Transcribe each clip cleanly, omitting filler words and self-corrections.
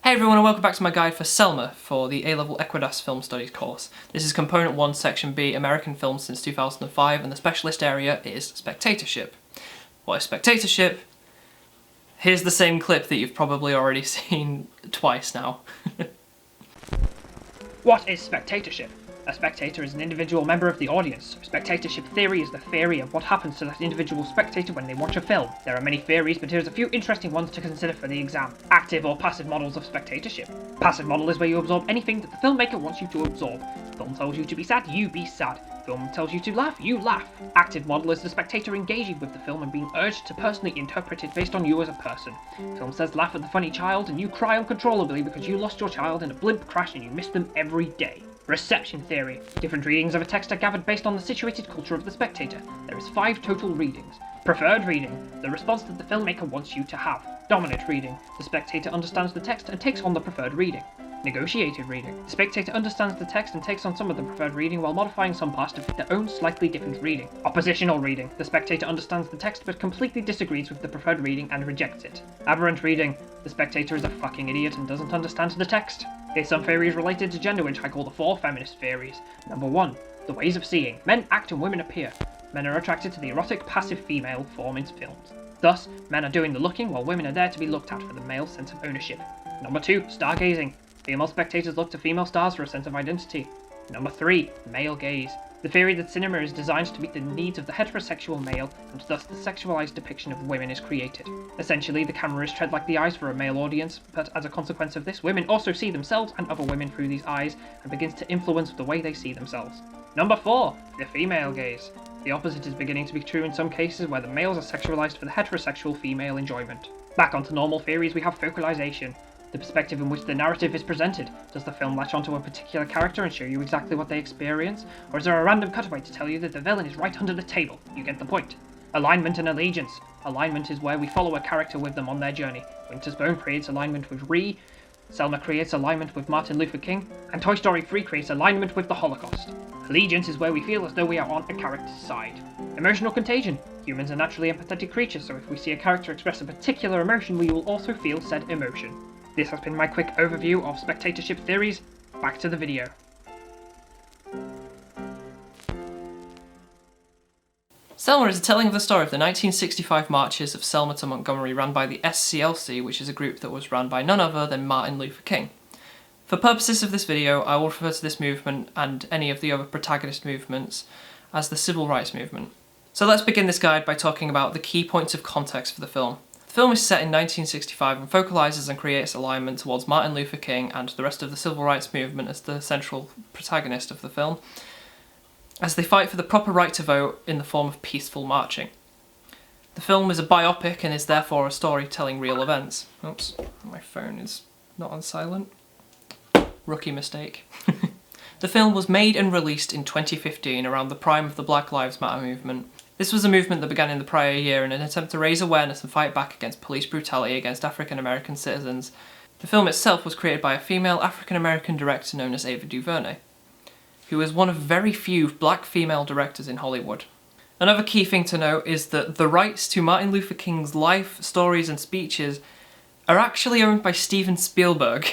Hey everyone and welcome back to my guide for Selma for the A-Level Equdas Film Studies course. This is Component 1, Section B, American Films since 2005, and the specialist area is Spectatorship. What is Spectatorship? Here's the same clip that you've probably already seen twice now. What is spectatorship? A spectator is an individual member of the audience. Spectatorship theory is the theory of what happens to that individual spectator when they watch a film. There are many theories, but here's a few interesting ones to consider for the exam. Active or passive models of spectatorship. Passive model is where you absorb anything that the filmmaker wants you to absorb. Film tells you to be sad, you be sad. Film tells you to laugh, you laugh. Active model is the spectator engaging with the film and being urged to personally interpret it based on you as a person. Film says laugh at the funny child and you cry uncontrollably because you lost your child in a blimp crash and you miss them every day. Reception theory. Different readings of a text are gathered based on the situated culture of the spectator. There is 5 total readings. Preferred reading. The response that the filmmaker wants you to have. Dominant reading. The spectator understands the text and takes on the preferred reading. Negotiated reading. The spectator understands the text and takes on some of the preferred reading while modifying some parts to fit their own slightly different reading. Oppositional reading. The spectator understands the text but completely disagrees with the preferred reading and rejects it. Aberrant reading. The spectator is a fucking idiot and doesn't understand the text. Here's some theories related to gender which I call the 4 feminist theories. Number 1. The ways of seeing. Men act and women appear. Men are attracted to the erotic passive female form in films. Thus, men are doing the looking while women are there to be looked at for the male sense of ownership. Number 2. Stargazing. Female spectators look to female stars for a sense of identity. Number 3. Male gaze. The theory that cinema is designed to meet the needs of the heterosexual male, and thus the sexualized depiction of women is created. Essentially, the camera is tread like the eyes for a male audience, but as a consequence of this, women also see themselves and other women through these eyes, and begins to influence the way they see themselves. Number 4. The female gaze. The opposite is beginning to be true in some cases where the males are sexualized for the heterosexual female enjoyment. Back onto normal theories, we have focalization. The perspective in which the narrative is presented. Does the film latch onto a particular character and show you exactly what they experience? Or is there a random cutaway to tell you that the villain is right under the table? You get the point. Alignment and allegiance. Alignment is where we follow a character with them on their journey. Winter's Bone creates alignment with Ree, Selma creates alignment with Martin Luther King, and Toy Story 3 creates alignment with the Holocaust. Allegiance is where we feel as though we are on a character's side. Emotional contagion. Humans are naturally empathetic creatures, so if we see a character express a particular emotion, we will also feel said emotion. This has been my quick overview of spectatorship theories. Back to the video. Selma is a telling of the story of the 1965 marches of Selma to Montgomery ran by the SCLC, which is a group that was run by none other than Martin Luther King. For purposes of this video, I will refer to this movement and any of the other protagonist movements as the Civil Rights Movement. So let's begin this guide by talking about the key points of context for the film. The film is set in 1965 and focalises and creates alignment towards Martin Luther King and the rest of the civil rights movement as the central protagonist of the film, as they fight for the proper right to vote in the form of peaceful marching. The film is a biopic and is therefore a story telling real events. Oops, my phone is not on silent. Rookie mistake. The film was made and released in 2015 around the prime of the Black Lives Matter movement. This was a movement that began in the prior year in an attempt to raise awareness and fight back against police brutality against African American citizens. The film itself was created by a female African American director known as Ava DuVernay, who is one of very few black female directors in Hollywood. Another key thing to note is that the rights to Martin Luther King's life, stories and speeches are actually owned by Steven Spielberg,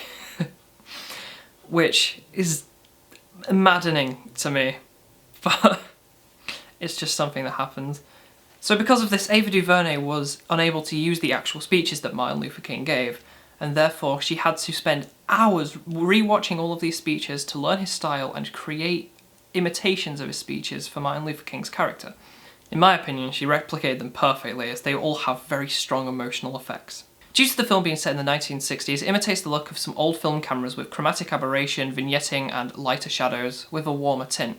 which is maddening to me, but it's just something that happens. So because of this, Ava DuVernay was unable to use the actual speeches that Martin Luther King gave, and therefore she had to spend hours rewatching all of these speeches to learn his style and create imitations of his speeches for Martin Luther King's character. In my opinion, she replicated them perfectly, as they all have very strong emotional effects. Due to the film being set in the 1960s, it imitates the look of some old film cameras with chromatic aberration, vignetting and lighter shadows with a warmer tint.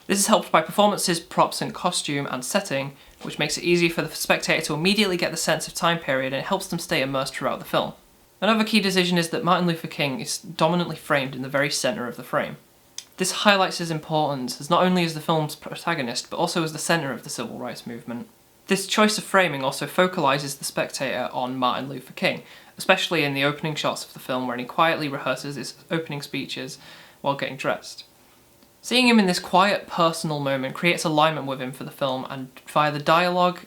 This is helped by performances, props and costume and setting, which makes it easy for the spectator to immediately get the sense of time period, and it helps them stay immersed throughout the film. Another key decision is that Martin Luther King is dominantly framed in the very centre of the frame. This highlights his importance as not only as the film's protagonist, but also as the centre of the civil rights movement. This choice of framing also focalises the spectator on Martin Luther King, especially in the opening shots of the film where he quietly rehearses his opening speeches while getting dressed. Seeing him in this quiet, personal moment creates alignment with him for the film, and via the dialogue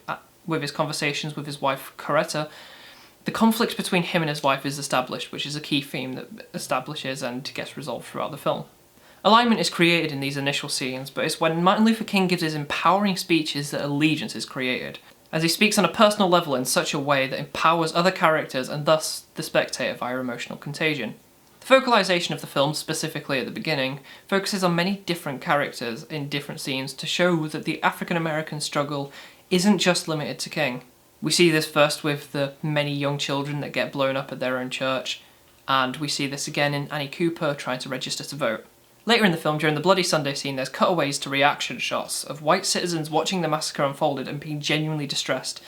with his conversations with his wife Coretta, The conflict between him and his wife is established, which is a key theme that establishes and gets resolved throughout the film. Alignment is created in these initial scenes, but it's when Martin Luther King gives his empowering speeches that allegiance is created, as he speaks on a personal level in such a way that empowers other characters and thus the spectator via emotional contagion. The focalization of the film, specifically at the beginning, focuses on many different characters in different scenes to show that the African American struggle isn't just limited to King. We see this first with the many young children that get blown up at their own church, and we see this again in Annie Cooper trying to register to vote. Later in the film, during the Bloody Sunday scene, there's cutaways to reaction shots of white citizens watching the massacre unfolded and being genuinely distressed,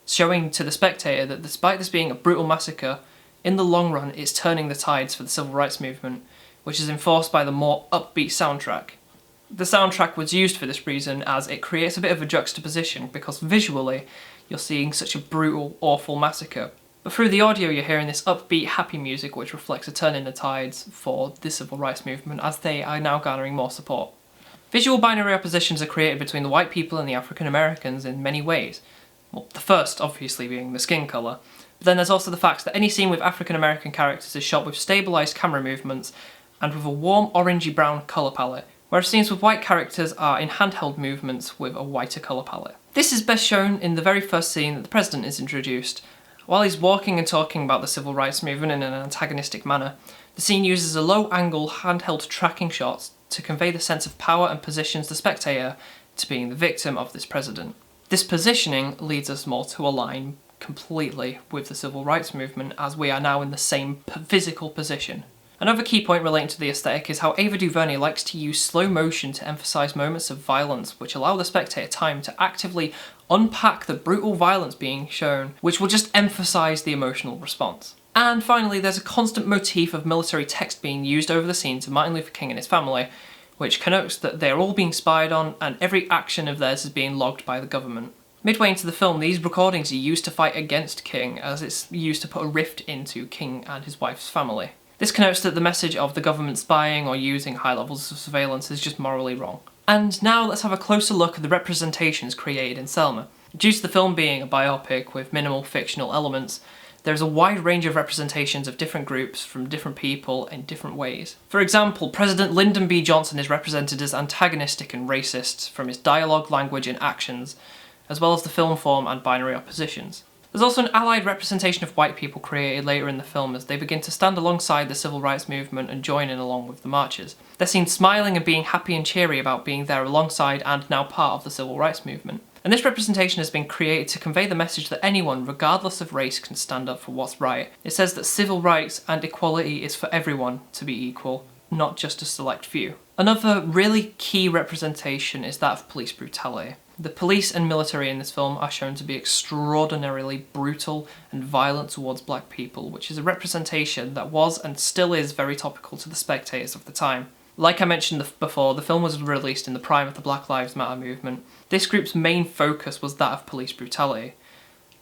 showing to the spectator that despite this being a brutal massacre, in the long run it's turning the tides for the civil rights movement, which is enforced by the more upbeat soundtrack. The soundtrack was used for this reason as it creates a bit of a juxtaposition because visually you're seeing such a brutal, awful massacre. But through the audio you're hearing this upbeat, happy music which reflects a turn in the tides for the civil rights movement as they are now garnering more support. Visual binary oppositions are created between the white people and the African Americans in many ways. Well, the first obviously being the skin colour, but then there's also the fact that any scene with African American characters is shot with stabilised camera movements and with a warm orangey brown colour palette, whereas scenes with white characters are in handheld movements with a whiter colour palette. This is best shown in the very first scene that the president is introduced. While he's walking and talking about the civil rights movement in an antagonistic manner, the scene uses a low-angle handheld tracking shot to convey the sense of power and positions the spectator to being the victim of this president. This positioning leads us more to align completely with the civil rights movement as we are now in the same physical position. Another key point relating to the aesthetic is how Ava DuVernay likes to use slow motion to emphasise moments of violence which allow the spectator time to actively unpack the brutal violence being shown, which will just emphasise the emotional response. And finally, there's a constant motif of military text being used over the scenes of Martin Luther King and his family, which connotes that they're all being spied on and every action of theirs is being logged by the government. Midway into the film, these recordings are used to fight against King, as it's used to put a rift into King and his wife's family. This connotes that the message of the government spying or using high levels of surveillance is just morally wrong. And now let's have a closer look at the representations created in Selma. Due to the film being a biopic with minimal fictional elements, there's a wide range of representations of different groups from different people in different ways. For example, President Lyndon B. Johnson is represented as antagonistic and racist from his dialogue, language and actions, as well as the film form and binary oppositions. There's also an allied representation of white people created later in the film as they begin to stand alongside the civil rights movement and join in along with the marches. They're seen smiling and being happy and cheery about being there alongside and now part of the civil rights movement. And this representation has been created to convey the message that anyone, regardless of race, can stand up for what's right. It says that civil rights and equality is for everyone to be equal, not just a select few. Another really key representation is that of police brutality. The police and military in this film are shown to be extraordinarily brutal and violent towards black people, which is a representation that was and still is very topical to the spectators of the time. Like I mentioned before, the film was released in the prime of the Black Lives Matter movement. This group's main focus was that of police brutality,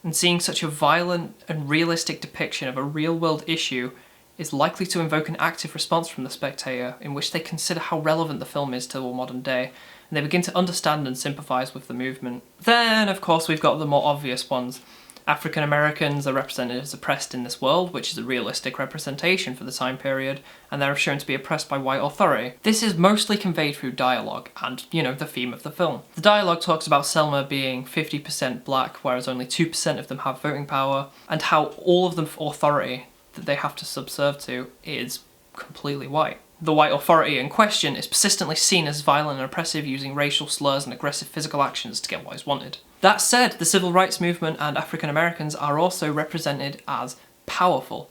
and seeing such a violent and realistic depiction of a real-world issue is likely to invoke an active response from the spectator in which they consider how relevant the film is to our modern day, and they begin to understand and sympathise with the movement. Then, of course, we've got the more obvious ones. African Americans are represented as oppressed in this world, which is a realistic representation for the time period, and they're shown to be oppressed by white authority. This is mostly conveyed through dialogue and, the theme of the film. The dialogue talks about Selma being 50% black, whereas only 2% of them have voting power, and how all of the authority that they have to subserve to is completely white. The white authority in question is persistently seen as violent and oppressive, using racial slurs and aggressive physical actions to get what is wanted. That said, the civil rights movement and African Americans are also represented as powerful.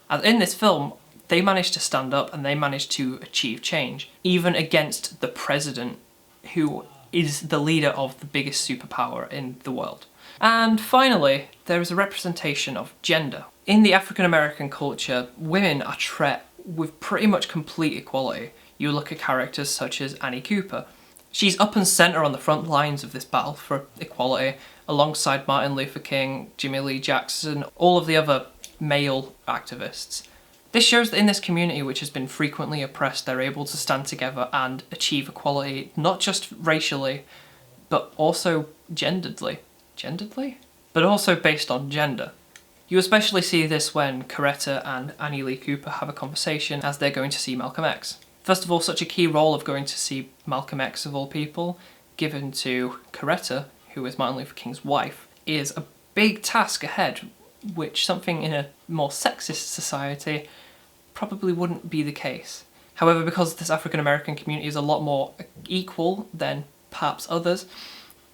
As in this film, they managed to stand up and they managed to achieve change, even against the president, who is the leader of the biggest superpower in the world. And finally, there is a representation of gender. In the African American culture, women are treated with pretty much complete equality. You look at characters such as Annie Cooper. She's up and centre on the front lines of this battle for equality, alongside Martin Luther King, Jimmy Lee Jackson, all of the other male activists. This shows that in this community, which has been frequently oppressed, they're able to stand together and achieve equality, not just racially, but also genderedly. Genderedly? But also based on gender. You especially see this when Coretta and Annie Lee Cooper have a conversation as they're going to see Malcolm X. First of all, such a key role of going to see Malcolm X of all people, given to Coretta, who is Martin Luther King's wife, is a big task ahead, which something in a more sexist society probably wouldn't be the case. However, because this African American community is a lot more equal than perhaps others,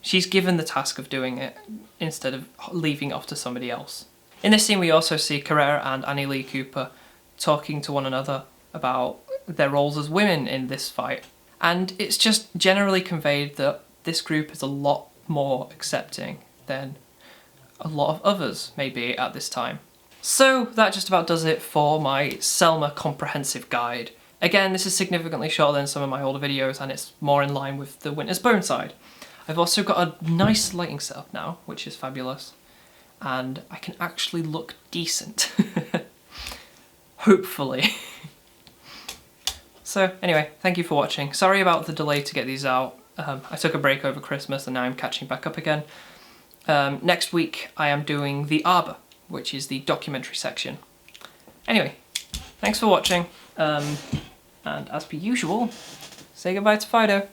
she's given the task of doing it instead of leaving it off to somebody else. In this scene we also see Coretta and Annie Lee Cooper talking to one another about their roles as women in this fight. And it's just generally conveyed that this group is a lot more accepting than a lot of others may be at this time. So that just about does it for my Selma comprehensive guide. Again, this is significantly shorter than some of my older videos and it's more in line with the Winter's Bone side. I've also got a nice lighting setup now, which is fabulous, and I can actually look decent. Hopefully. So anyway, thank you for watching. Sorry about the delay to get these out. I took a break over Christmas and now I'm catching back up again. Next week I am doing the Arbor, which is the documentary section. Anyway, thanks for watching, and as per usual, say goodbye to Fido.